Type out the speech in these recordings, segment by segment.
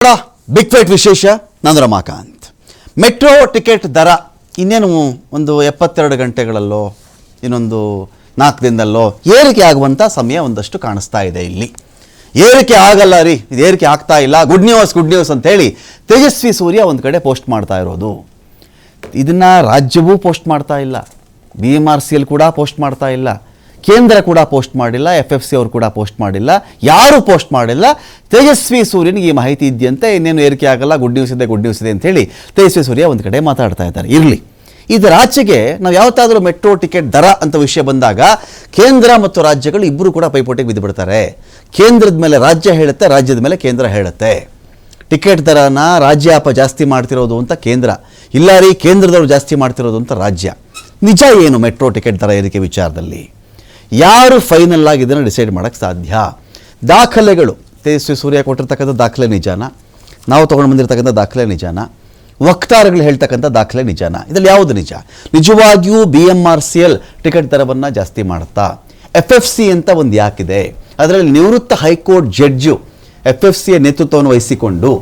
Big fight ವಿಶೇಷ. ನಾನು Ramakant. Metro ticket ದರ ಇನ್ನೇನು ಒಂದು 72 ಗಂಟೆಗಳಲ್ಲೋ ಇನ್ನೊಂದು 4 ದಿನದಲ್ಲೋ ಏರಿಕೆ ಆಗುವಂಥ ಸಮಯ ಒಂದಷ್ಟು ಕಾಣಿಸ್ತಾ ಇದೆ. ಇಲ್ಲಿ ಏರಿಕೆ ಆಗಲ್ಲ ರೀ, ಇದು ಏರಿಕೆ ಆಗ್ತಾ ಇಲ್ಲ, ಗುಡ್ ನ್ಯೂಸ್ ಅಂತೇಳಿ ತೇಜಸ್ವಿ ಸೂರ್ಯ ಒಂದು ಕಡೆ ಪೋಸ್ಟ್ ಮಾಡ್ತಾ ಇರೋದು. ಇದನ್ನು ರಾಜ್ಯವೂ ಪೋಸ್ಟ್ ಮಾಡ್ತಾ ಇಲ್ಲ, BMRCL ಕೂಡ ಪೋಸ್ಟ್ ಮಾಡ್ತಾ ಇಲ್ಲ, ಕೇಂದ್ರ ಕೂಡ ಪೋಸ್ಟ್ ಮಾಡಿಲ್ಲ, FFC ಅವರು ಕೂಡ ಪೋಸ್ಟ್ ಮಾಡಿಲ್ಲ, ಯಾರೂ ಪೋಸ್ಟ್ ಮಾಡಿಲ್ಲ. ತೇಜಸ್ವಿ ಸೂರ್ಯನಿಗೆ ಈ ಮಾಹಿತಿ ಇದೆಯಂತೆ, ಇನ್ನೇನು ಏರಿಕೆ ಆಗಲ್ಲ, ಗುಡ್ ನ್ಯೂಸ್ ಇದೆ ಅಂತೇಳಿ ತೇಜಸ್ವಿ ಸೂರ್ಯ ಒಂದು ಕಡೆ ಮಾತಾಡ್ತಾ ಇದ್ದಾರೆ. ಇರಲಿ, ಇದರ ಆಚೆಗೆ ನಾವು ಯಾವತ್ತಾದರೂ ಮೆಟ್ರೋ ಟಿಕೆಟ್ ದರ ಅಂತ ವಿಷಯ ಬಂದಾಗ ಕೇಂದ್ರ ಮತ್ತು ರಾಜ್ಯಗಳು ಇಬ್ಬರು ಕೂಡ ಪೈಪೋಟಿಗೆ ಬಿದ್ದುಬಿಡ್ತಾರೆ. ಕೇಂದ್ರದ ಮೇಲೆ ರಾಜ್ಯ ಹೇಳುತ್ತೆ, ರಾಜ್ಯದ ಮೇಲೆ ಕೇಂದ್ರ ಹೇಳುತ್ತೆ. ಟಿಕೆಟ್ ದರನ ರಾಜ್ಯ ಜಾಸ್ತಿ ಮಾಡ್ತಿರೋದು ಅಂತ ಕೇಂದ್ರ, ಇಲ್ಲ ರೀ ಕೇಂದ್ರದವರು ಜಾಸ್ತಿ ಮಾಡ್ತಿರೋದು ಅಂತ ರಾಜ್ಯ. ನಿಜ ಏನು ಮೆಟ್ರೋ ಟಿಕೆಟ್ ದರ ಏರಿಕೆ ವಿಚಾರದಲ್ಲಿ? ಯಾರು ಫೈನಲ್ ಆಗಿ ಇದನ್ನು ಡಿಸೈಡ್ ಮಾಡೋಕ್ಕೆ ಸಾಧ್ಯ? ದಾಖಲೆಗಳು, ತೇಜಸ್ವಿ ಸೂರ್ಯ ಕೊಟ್ಟಿರ್ತಕ್ಕಂಥ ದಾಖಲೆ ನಿಜಾನ? ನಾವು ತೊಗೊಂಡು ಬಂದಿರತಕ್ಕಂಥ ದಾಖಲೆ ನಿಜಾನ? ವಕ್ತಾರಗಳು ಹೇಳ್ತಕ್ಕಂಥ ದಾಖಲೆ ನಿಜಾನ? ಇದರಲ್ಲಿ ಯಾವುದು ನಿಜ? ನಿಜವಾಗಿಯೂ BMRCL ಟಿಕೆಟ್ ದರವನ್ನು ಜಾಸ್ತಿ ಮಾಡುತ್ತಾ? FFC ಅಂತ ಒಂದು ಯಾಕಿದೆ, ಅದರಲ್ಲಿ ನಿವೃತ್ತ ಹೈಕೋರ್ಟ್ ಜಡ್ಜು FFCಯ ನೇತೃತ್ವವನ್ನು ವಹಿಸಿಕೊಂಡು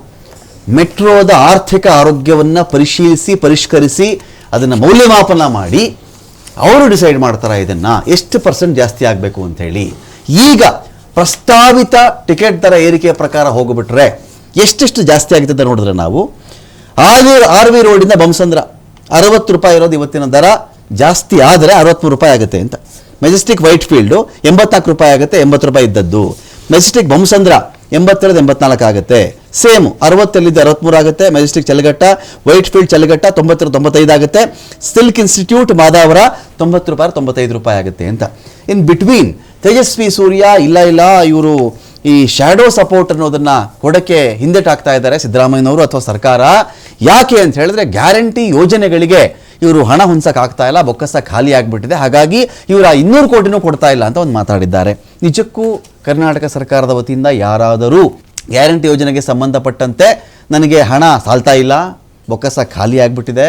ಮೆಟ್ರೋದ ಆರ್ಥಿಕ ಆರೋಗ್ಯವನ್ನು ಪರಿಷ್ಕರಿಸಿ ಅದನ್ನು ಮೌಲ್ಯಮಾಪನ ಮಾಡಿ ಅವರು ಡಿಸೈಡ್ ಮಾಡ್ತಾರೆ ಇದನ್ನು ಎಷ್ಟು % ಜಾಸ್ತಿ ಆಗಬೇಕು ಅಂಥೇಳಿ. ಈಗ ಪ್ರಸ್ತಾವಿತ ಟಿಕೆಟ್ ದರ ಏರಿಕೆಯ ಪ್ರಕಾರ ಹೋಗಿಬಿಟ್ರೆ ಎಷ್ಟೆಷ್ಟು ಜಾಸ್ತಿ ಆಗುತ್ತೆ ಅಂತ ನೋಡಿದ್ರೆ ನಾವು RV ರೋಡಿಂದ ಬೊಮ್ಮಸಂದ್ರ 60 ರೂಪಾಯಿ ಇರೋದು ಇವತ್ತಿನ ದರ ಜಾಸ್ತಿ ಆದರೆ 63 ರೂಪಾಯಿ ಆಗುತ್ತೆ ಅಂತ. ಮೆಜೆಸ್ಟಿಕ್ ವೈಟ್ ಫೀಲ್ಡು 84 ರೂಪಾಯಿ ಆಗುತ್ತೆ, 80 ರೂಪಾಯಿ ಇದ್ದದ್ದು. ಮೆಜೆಸ್ಟಿಕ್ ಬೊಮ್ಮಸಂದ್ರ 82-84 ಆಗುತ್ತೆ. ಸೇಮ್ 60 63 ಆಗುತ್ತೆ. ಮೆಜೆಸ್ಟಿಕ್ ಚಲಗಟ್ಟ, ವೈಟ್ ಫೀಲ್ಡ್ ಚಲಗಟ್ಟ 90-95 ಆಗುತ್ತೆ. ಸಿಲ್ಕ್ ಇನ್ಸ್ಟಿಟ್ಯೂಟ್ ಮಾದಾವರ 90 ರೂಪಾಯಿ 95 ರೂಪಾಯಿ ಆಗುತ್ತೆ ಅಂತ. ಇನ್ ಬಿಟ್ವೀನ್ ತೇಜಸ್ವಿ ಸೂರ್ಯ ಇಲ್ಲ ಇವರು ಈ ಶ್ಯಾಡೋ ಸಪೋರ್ಟ್ ಅನ್ನೋದನ್ನು ಕೊಡಕ್ಕೆ ಹಿಂದೆಟಾಗ್ತಾ ಇದ್ದಾರೆ ಸಿದ್ದರಾಮಯ್ಯನವರು ಅಥವಾ ಸರ್ಕಾರ. ಯಾಕೆ ಅಂತ ಹೇಳಿದ್ರೆ ಗ್ಯಾರಂಟಿ ಯೋಜನೆಗಳಿಗೆ ಇವರು ಹಣ ಹೊಂದಕ್ಕಾಗ್ತಾ ಇಲ್ಲ, ಬೊಕ್ಕಸ ಖಾಲಿ ಆಗಿಬಿಟ್ಟಿದೆ, ಹಾಗಾಗಿ ಇವರು 200 ಕೋಟಿನೂ ಕೊಡ್ತಾ ಇಲ್ಲ ಅಂತ ಒಂದು ಮಾತಾಡಿದ್ದಾರೆ. ನಿಜಕ್ಕೂ ಕರ್ನಾಟಕ ಸರ್ಕಾರದ ವತಿಯಿಂದ ಯಾರಾದರೂ ಗ್ಯಾರಂಟಿ ಯೋಜನೆಗೆ ಸಂಬಂಧಪಟ್ಟಂತೆ ನನಗೆ ಹಣ ಸಾಲ್ತಾ ಇಲ್ಲ, ಬೊಕ್ಕಸ ಖಾಲಿ ಆಗಿಬಿಟ್ಟಿದೆ,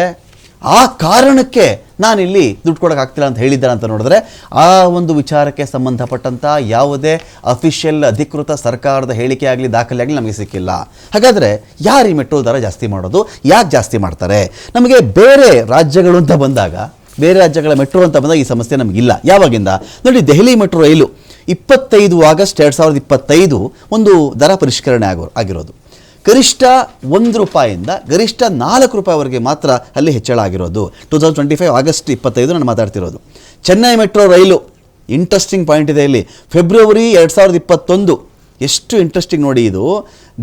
ಆ ಕಾರಣಕ್ಕೆ ನಾನಿಲ್ಲಿ ದುಡ್ಡು ಕೊಡೋಕ್ಕಾಗ್ತಿಲ್ಲ ಅಂತ ಹೇಳಿದ್ದಾರೆ ಅಂತ ನೋಡಿದ್ರೆ ಆ ಒಂದು ವಿಚಾರಕ್ಕೆ ಸಂಬಂಧಪಟ್ಟಂಥ ಯಾವುದೇ ಅಫಿಷಿಯಲ್ ಅಧಿಕೃತ ಸರ್ಕಾರದ ಹೇಳಿಕೆ ಆಗಲಿ ದಾಖಲೆ ಆಗಲಿ ನಮಗೆ ಸಿಕ್ಕಿಲ್ಲ. ಹಾಗಾದರೆ ಯಾರು ಈ ಮೆಟ್ರೋ ದರ ಜಾಸ್ತಿ ಮಾಡೋದು? ಯಾಕೆ ಜಾಸ್ತಿ ಮಾಡ್ತಾರೆ? ನಮಗೆ ಬೇರೆ ರಾಜ್ಯಗಳು ಅಂತ ಬಂದಾಗ, ಬೇರೆ ರಾಜ್ಯಗಳ ಮೆಟ್ರೋ ಅಂತ ಬಂದಾಗ ಈ ಸಮಸ್ಯೆ ನಮಗಿಲ್ಲ. ಯಾವಾಗಿಂದ ನೋಡಿ, ದೆಹಲಿ ಮೆಟ್ರೋ ರೈಲು 25 ಆಗಸ್ಟ್ 2025 ಒಂದು ದರ ಪರಿಷ್ಕರಣೆ ಆಗಿರೋದು. ಗರಿಷ್ಠ 1 ರೂಪಾಯಿಂದ ಗರಿಷ್ಠ 4 ರೂಪಾಯಿವರೆಗೆ ಮಾತ್ರ ಅಲ್ಲಿ ಹೆಚ್ಚಳ ಆಗಿರೋದು. 2025 ಆಗಸ್ಟ್ 25 ನಾನು ಮಾತಾಡ್ತಿರೋದು. ಚೆನ್ನೈ ಮೆಟ್ರೋ ರೈಲು ಇಂಟ್ರೆಸ್ಟಿಂಗ್ ಪಾಯಿಂಟ್ ಇದೆ ಇಲ್ಲಿ. ಫೆಬ್ರವರಿ 2021 ಎಷ್ಟು ಇಂಟ್ರೆಸ್ಟಿಂಗ್ ನೋಡಿ, ಇದು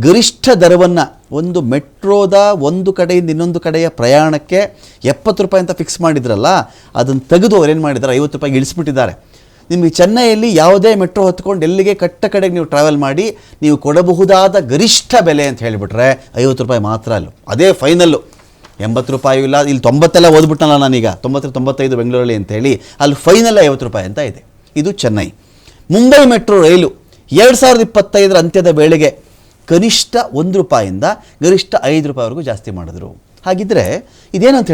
ಗರಿಷ್ಠ ದರವನ್ನು ಒಂದು ಮೆಟ್ರೋದ ಒಂದು ಕಡೆಯಿಂದ ಇನ್ನೊಂದು ಕಡೆಯ ಪ್ರಯಾಣಕ್ಕೆ 70 ರೂಪಾಯಿ ಅಂತ ಫಿಕ್ಸ್ ಮಾಡಿದ್ರಲ್ಲ, ಅದನ್ನು ತೆಗೆದು ಅವ್ರು ಏನು ಮಾಡಿದ್ದಾರೆ, 50 ರೂಪಾಯಿಗೆ ಇಳಿಸ್ಬಿಟ್ಟಿದ್ದಾರೆ. ನಿಮಗೆ ಚೆನ್ನೈಯಲ್ಲಿ ಯಾವುದೇ ಮೆಟ್ರೋ ಹೊತ್ಕೊಂಡು ಎಲ್ಲಿಗೆ ಕಡೆಗೆ ನೀವು ಟ್ರಾವೆಲ್ ಮಾಡಿ ನೀವು ಕೊಡಬಹುದಾದ ಗರಿಷ್ಠ ಬೆಲೆ ಅಂತ ಹೇಳಿಬಿಟ್ರೆ 50 ರೂಪಾಯಿ ಮಾತ್ರ. ಅಲ್ಲೂ ಅದೇ ಫೈನಲ್ಲು 80 ರೂಪಾಯಿ ಇಲ್ಲ, ಇಲ್ಲಿ 90 ಓದ್ಬಿಟ್ಟನಲ್ಲ ನಾನೀಗ, 90-95 ಬೆಂಗಳೂರಲ್ಲಿ ಅಂತೇಳಿ, ಅಲ್ಲಿ ಫೈನಲ್ 50 ರೂಪಾಯಿ ಅಂತ ಇದೆ. ಇದು ಚೆನ್ನೈ. ಮುಂಬೈ ಮೆಟ್ರೋ ರೈಲು 2025 ಅಂತ್ಯದ ವೇಳೆಗೆ ಕನಿಷ್ಠ 1 ರೂಪಾಯಿಂದ ಗರಿಷ್ಠ 5 ರೂಪಾಯಿವರೆಗೂ ಜಾಸ್ತಿ ಮಾಡಿದ್ರು. ಹಾಗಿದ್ರೆ ಇದೇನಂತ